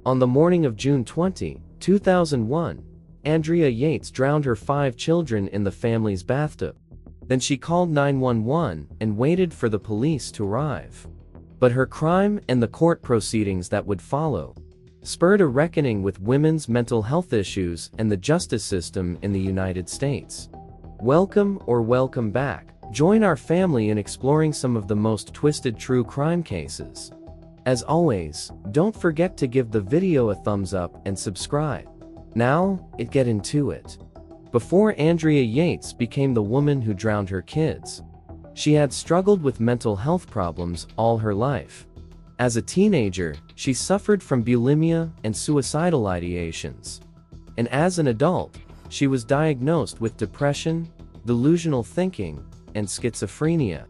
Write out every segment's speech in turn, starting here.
On the morning of June 20, 2001, Andrea Yates drowned her 5 children in the family's bathtub. Then she called 911 and waited for the police to arrive. But her crime and the court proceedings that would follow spurred a reckoning with women's mental health issues and the justice system in the United States. Welcome or welcome back. Join our family in exploring some of the most twisted true crime cases. As always, don't forget to give the video a thumbs up and subscribe. Now, let's get into it. Before Andrea Yates became the woman who drowned her kids, she had struggled with mental health problems all her life. As a teenager, she suffered from bulimia and suicidal ideations. And as an adult, she was diagnosed with depression, delusional thinking, and schizophrenia.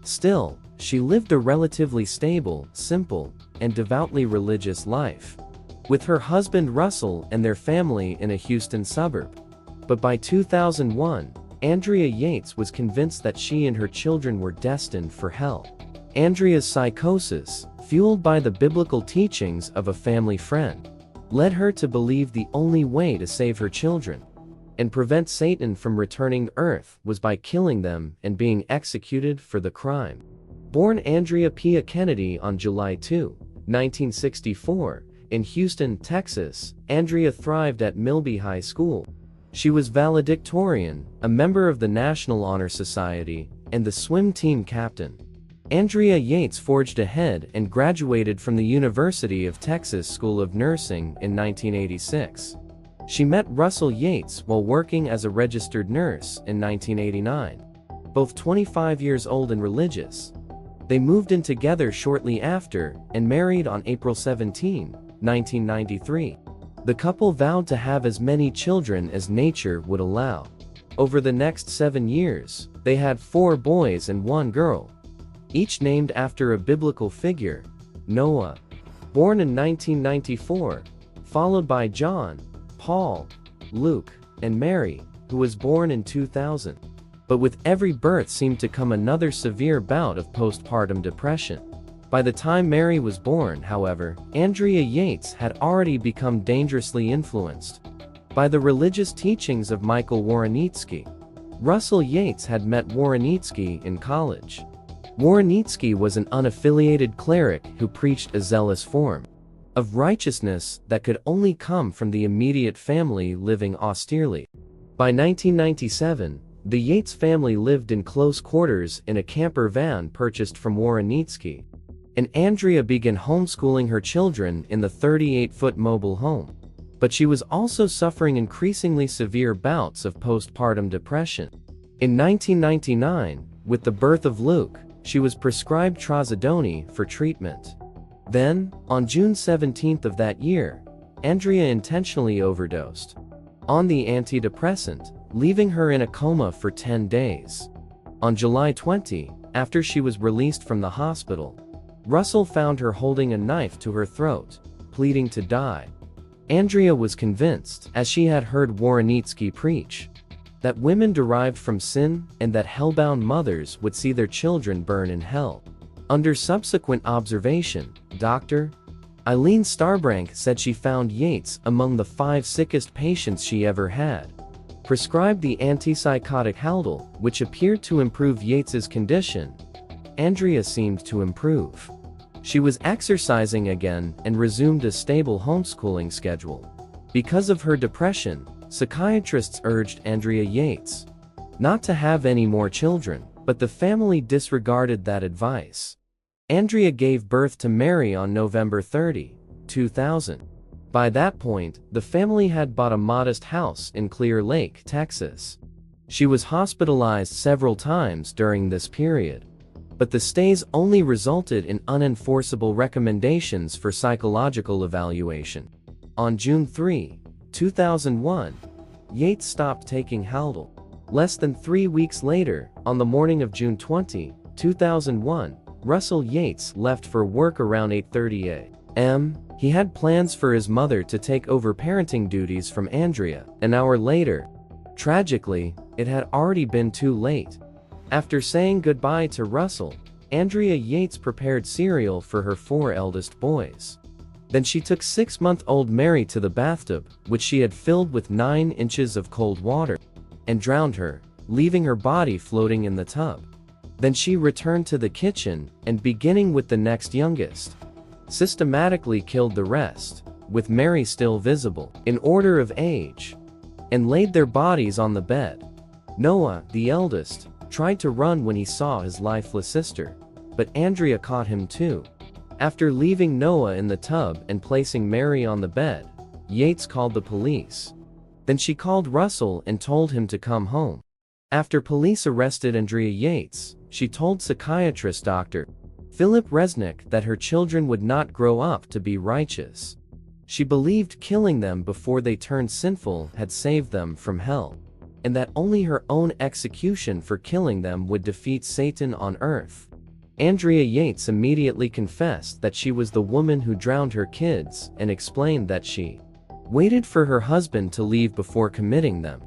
Still, she lived a relatively stable, simple, and devoutly religious life, with her husband Russell and their family in a Houston suburb. But by 2001, Andrea Yates was convinced that she and her children were destined for hell. Andrea's psychosis, fueled by the biblical teachings of a family friend, led her to believe the only way to save her children and prevent Satan from returning to Earth was by killing them and being executed for the crime. Born Andrea Pia Kennedy on July 2, 1964, in Houston, Texas, Andrea thrived at Milby High School. She was valedictorian, a member of the National Honor Society, and the swim team captain. Andrea Yates forged ahead and graduated from the University of Texas School of Nursing in 1986. She met Russell Yates while working as a registered nurse in 1989. Both 25 years old and religious, they moved in together shortly after and married on April 17, 1993. The couple vowed to have as many children as nature would allow. Over the next 7 years, they had 4 boys and 1 girl, each named after a biblical figure: Noah, born in 1994, followed by John, Paul, Luke, and Mary, who was born in 2000. But with every birth seemed to come another severe bout of postpartum depression. By the time Mary was born, however, Andrea Yates had already become dangerously influenced by the religious teachings of Michael Woronitsky. Russell Yates had met Woronitsky in college. Woronitsky was an unaffiliated cleric who preached a zealous form of righteousness that could only come from the immediate family living austerely. By 1997, the Yates family lived in close quarters in a camper van purchased from Woronitsky, and Andrea began homeschooling her children in the 38-foot mobile home. But she was also suffering increasingly severe bouts of postpartum depression. In 1999, with the birth of Luke, she was prescribed trazodone for treatment. Then, on June 17 of that year, Andrea intentionally overdosed on the antidepressant, leaving her in a coma for 10 days. On July 20, after she was released from the hospital, Russell found her holding a knife to her throat, pleading to die. Andrea was convinced, as she had heard Woronitsky preach, that women derived from sin and that hellbound mothers would see their children burn in hell. Under subsequent observation, Dr. Eileen Starbrank said she found Yates among the 5 sickest patients she ever had. Prescribed the antipsychotic Haldol, which appeared to improve Yates's condition. Andrea seemed to improve. She was exercising again and resumed a stable homeschooling schedule. Because of her depression, psychiatrists urged Andrea Yates not to have any more children, but the family disregarded that advice. Andrea gave birth to Mary on November 30, 2000. By that point, the family had bought a modest house in Clear Lake, Texas. She was hospitalized several times during this period, but the stays only resulted in unenforceable recommendations for psychological evaluation. On June 3, 2001, Yates stopped taking Haldol. Less than 3 weeks later, on the morning of June 20, 2001, Russell Yates left for work around 8:30 a.m. He had plans for his mother to take over parenting duties from Andrea an hour later. Tragically, it had already been too late. After saying goodbye to Russell, Andrea Yates prepared cereal for her 4 eldest boys. Then she took 6-month-old Mary to the bathtub, which she had filled with 9 inches of cold water, and drowned her, leaving her body floating in the tub. Then she returned to the kitchen, and beginning with the next youngest, systematically killed the rest, with Mary still visible, in order of age, and laid their bodies on the bed. Noah, the eldest, tried to run when he saw his lifeless sister, but Andrea caught him too. After leaving Noah in the tub and placing Mary on the bed, Yates called the police. Then she called Russell and told him to come home. After police arrested Andrea Yates, she told psychiatrist Dr. Philip Resnick that her children would not grow up to be righteous. She believed killing them before they turned sinful had saved them from hell, and that only her own execution for killing them would defeat Satan on earth. Andrea Yates immediately confessed that she was the woman who drowned her kids and explained that she waited for her husband to leave before committing them.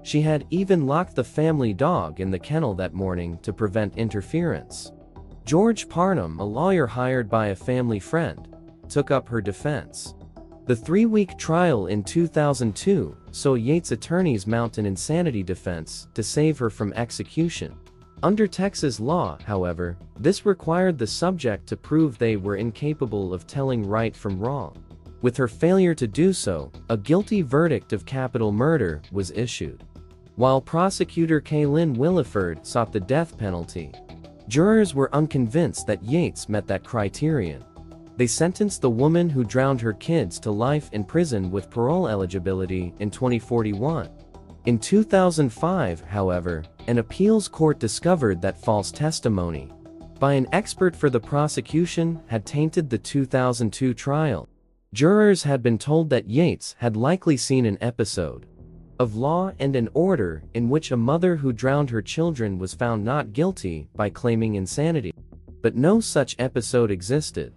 She had even locked the family dog in the kennel that morning to prevent interference. George Parnham, a lawyer hired by a family friend, took up her defense. The 3-week trial in 2002 saw Yates' attorneys mount an insanity defense to save her from execution. Under Texas law, however, this required the subject to prove they were incapable of telling right from wrong. With her failure to do so, a guilty verdict of capital murder was issued. While prosecutor Kaylin Williford sought the death penalty, jurors were unconvinced that Yates met that criterion. They sentenced the woman who drowned her kids to life in prison with parole eligibility in 2041. In 2005, however, an appeals court discovered that false testimony by an expert for the prosecution had tainted the 2002 trial. Jurors had been told that Yates had likely seen an episode of Law and Order in which a mother who drowned her children was found not guilty by claiming insanity, but no such episode existed.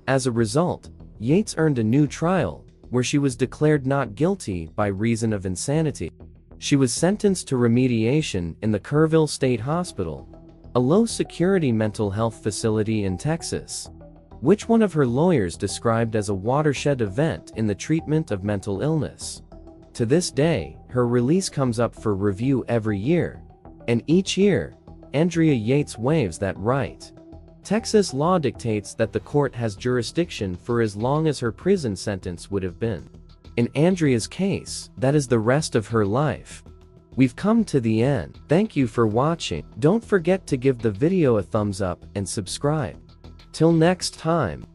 As a result, Yates earned a new trial, where she was declared not guilty by reason of insanity. She was sentenced to remediation in the Kerrville State Hospital, a low-security mental health facility in Texas, which one of her lawyers described as a watershed event in the treatment of mental illness. To this day, her release comes up for review every year, and each year, Andrea Yates waives that right. Texas law dictates that the court has jurisdiction for as long as her prison sentence would have been. In Andrea's case, that is the rest of her life. We've come to the end. Thank you for watching. Don't forget to give the video a thumbs up and subscribe. Till next time.